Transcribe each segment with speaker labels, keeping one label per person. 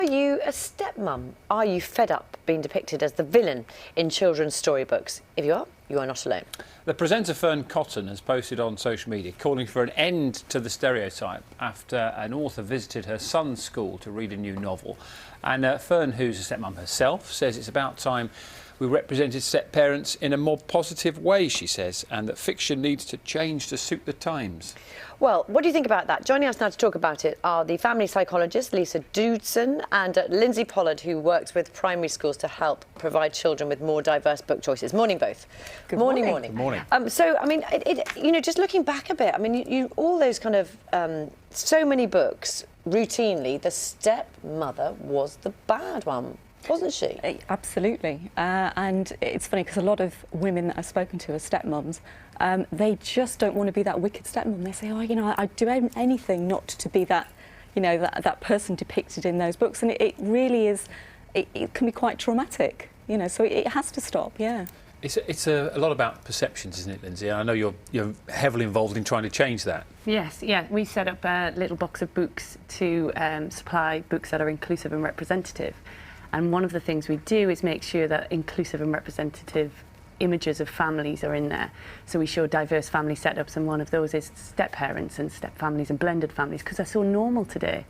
Speaker 1: Are you a stepmum? Are you fed up being depicted as the villain in children's storybooks? If you are not alone.
Speaker 2: The presenter Fearne Cotton has posted on social media calling for an end to the stereotype after an author visited her son's school to read a new novel. And Fearne, who's a stepmum herself, says it's about time we represented step-parents in a more positive way, she says, and that fiction needs to change to suit the times.
Speaker 1: Well, what do you think about that? Joining us now to talk about it are the family psychologist Lisa Doodson and Lynsey Pollard, who works with primary schools to help provide children with more diverse book choices. Morning, both.
Speaker 3: Good morning.
Speaker 2: Good morning.
Speaker 1: So, I mean, you know, just looking back a bit, I mean, you all those kind of so many books. Routinely, the stepmother was the bad one, wasn't she?
Speaker 3: Absolutely. And it's funny because a lot of women that I've spoken to are stepmoms. They just don't want to be that wicked stepmom. They say, oh, you know, I'd do anything not to be that, you know, that person depicted in those books. And it really is, it can be quite traumatic, you know, so it has to stop, yeah.
Speaker 2: It's a lot about perceptions, isn't it, Lynsey? I know you're heavily involved in trying to change that.
Speaker 4: Yes, yeah. We set up a little box of books to supply books that are inclusive and representative. And one of the things we do is make sure that inclusive and representative images of families are in there. So we show diverse family setups, and one of those is step-parents and step-families and blended families, because they're so normal today.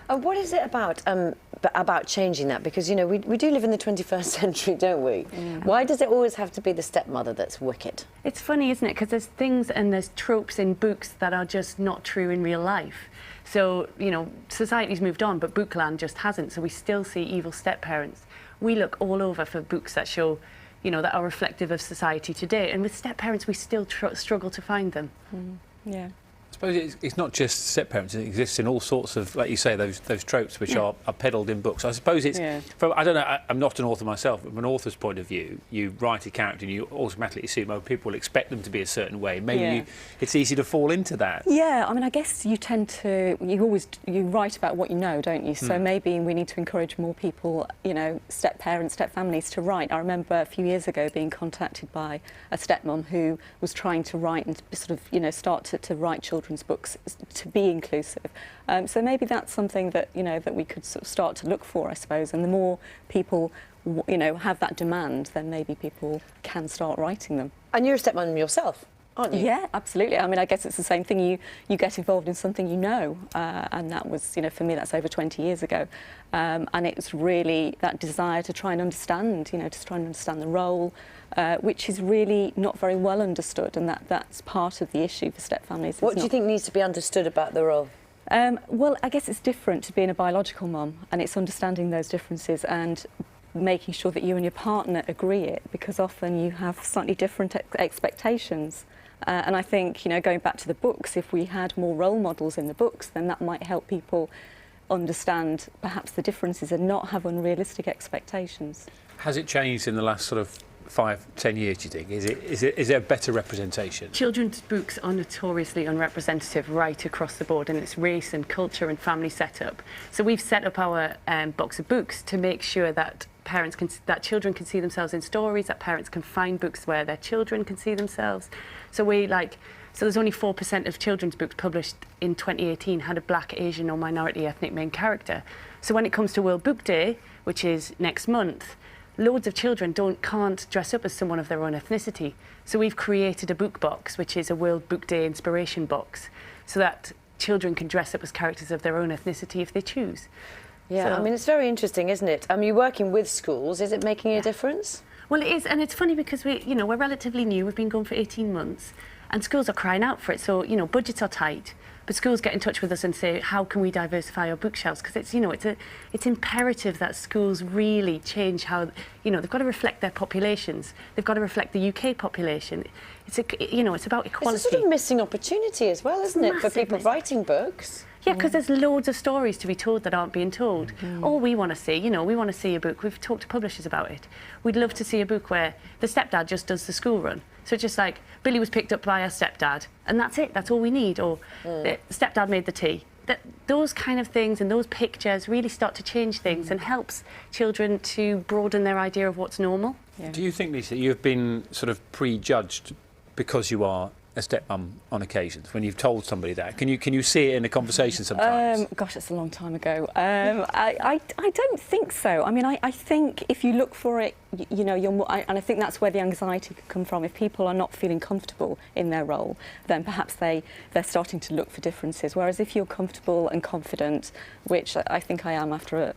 Speaker 1: And what is it about changing that? Because, you know, we do live in the 21st century, don't we? Mm. Why does it always have to be the stepmother that's wicked?
Speaker 4: It's funny, isn't it? Because there's things and there's tropes in books that are just not true in real life. So, you know, society's moved on, but bookland just hasn't. So we still see evil step-parents. We look all over for books that show, you know, that are reflective of society today. And with step-parents, we still struggle to find them.
Speaker 3: Mm. Yeah.
Speaker 2: I suppose it's not just step-parents, it exists in all sorts of, like you say, those tropes which are peddled in books. I suppose it's, from, I don't know, I'm not an author myself, but from an author's point of view, you write a character and you automatically assume, oh, people will expect them to be a certain way. Maybe it's easy to fall into that.
Speaker 3: Yeah, I mean, I guess you tend to, you write about what you know, don't you? So maybe we need to encourage more people, you know, step-parents, step-families to write. I remember a few years ago being contacted by a stepmom who was trying to write and sort of, you know, start to write children's books to be inclusive. So maybe that's something that, you know, that we could sort of start to look for, I suppose. And the more people, you know, have that demand, then maybe people can start writing them.
Speaker 1: And you're a stepmom yourself, aren't you?
Speaker 3: Yeah, absolutely. I mean, I guess it's the same thing. You get involved in something you know, and that was, you know, for me, that's over 20 years ago. And it's really that desire to try and understand, you know, to try and understand the role, which is really not very well understood, and that's part of the issue for stepfamilies.
Speaker 1: What do you think needs to be understood about the role?
Speaker 3: Well, I guess it's different to being a biological mum, and it's understanding those differences and making sure that you and your partner agree it, because often you have slightly different expectations. And I think, you know, going back to the books, if we had more role models in the books, then that might help people understand perhaps the differences and not have unrealistic expectations.
Speaker 2: Has it changed in the last sort of 5-10 years, do you think? Is there a better representation?
Speaker 4: Children's books are notoriously unrepresentative right across the board, and it's race and culture and family setup. So we've set up our box of books to make sure that children can see themselves in stories, that parents can find books where their children can see themselves. So there's only 4% of children's books published in 2018 had a black, Asian or minority ethnic main character. So when it comes to World Book Day, which is next month, loads of children can't dress up as someone of their own ethnicity. So we've created a book box, which is a World Book Day inspiration box, so that children can dress up as characters of their own ethnicity if they choose.
Speaker 1: Yeah,
Speaker 4: So,
Speaker 1: I mean, it's very interesting, isn't it? You're working with schools. Is it making a difference?
Speaker 4: Well, it is, and it's funny because we're relatively new. We've been going for 18 months, and schools are crying out for it. So, you know, budgets are tight, but schools get in touch with us and say, how can we diversify our bookshelves? Because it's, you know, it's imperative that schools really change how, you know, they've got to reflect their populations. They've got to reflect the UK population. It's about equality.
Speaker 1: It's a sort of missing opportunity as well, isn't it, for people writing books?
Speaker 4: Yeah, because there's loads of stories to be told that aren't being told. All we want to see, you know, we want to see a book. We've talked to publishers about it. We'd love to see a book where the stepdad just does the school run. So just like, Billy was picked up by her stepdad, and that's it, that's all we need. Or the stepdad made the tea. Those kind of things and those pictures really start to change things and helps children to broaden their idea of what's normal.
Speaker 2: Yeah. Do you think, Lisa, you've been sort of prejudged because you are a stepmum on occasions when you've told somebody that? Can you see it in a conversation sometimes?
Speaker 3: Gosh, it's a long time ago. I don't think so. I mean, I think if you look for it, you know, you're more, and I think that's where the anxiety could come from. If people are not feeling comfortable in their role, then perhaps they're starting to look for differences. Whereas if you're comfortable and confident, which I think I am after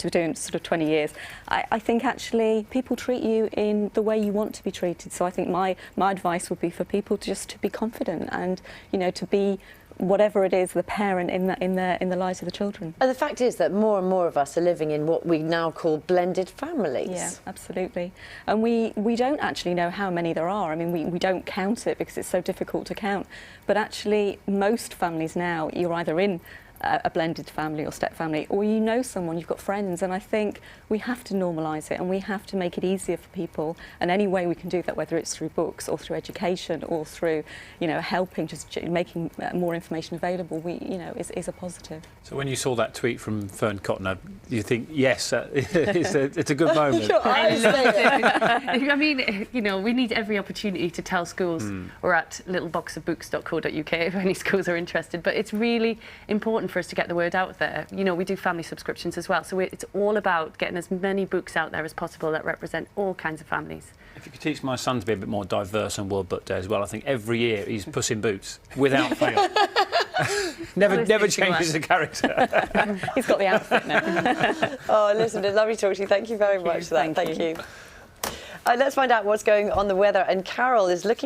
Speaker 3: doing sort of 20 years, I think actually people treat you in the way you want to be treated. So I think my advice would be for people just to be confident and, you know, to be whatever it is, the parent in the lives of the children.
Speaker 1: And the fact is that more and more of us are living in what we now call blended families.
Speaker 3: Yeah, absolutely. And we don't actually know how many there are. I mean, we don't count it because it's so difficult to count. But actually, most families now, you're either in a blended family or step family, or you know someone, you've got friends, and I think we have to normalise it and we have to make it easier for people, and any way we can do that, whether it's through books or through education or through, you know, helping, just making more information available, is a positive.
Speaker 2: So when you saw that tweet from Fearne Cotton, you think, yes, it's a good moment.
Speaker 1: Sure,
Speaker 4: I loved it. I mean, you know, we need every opportunity to tell schools. We're at littleboxofbooks.co.uk if any schools are interested, but it's really important for us to get the word out there. You know, we do family subscriptions as well, so it's all about getting as many books out there as possible that represent all kinds of families.
Speaker 2: If you could teach my son to be a bit more diverse on World Book Day as well, I think every year he's Puss in Boots, without fail. never changes the character.
Speaker 3: He's got the outfit now.
Speaker 1: Oh, listen, it's lovely to talk to you. Thank you very much for that. Thank you. Let's find out what's going on the weather. And Carol is looking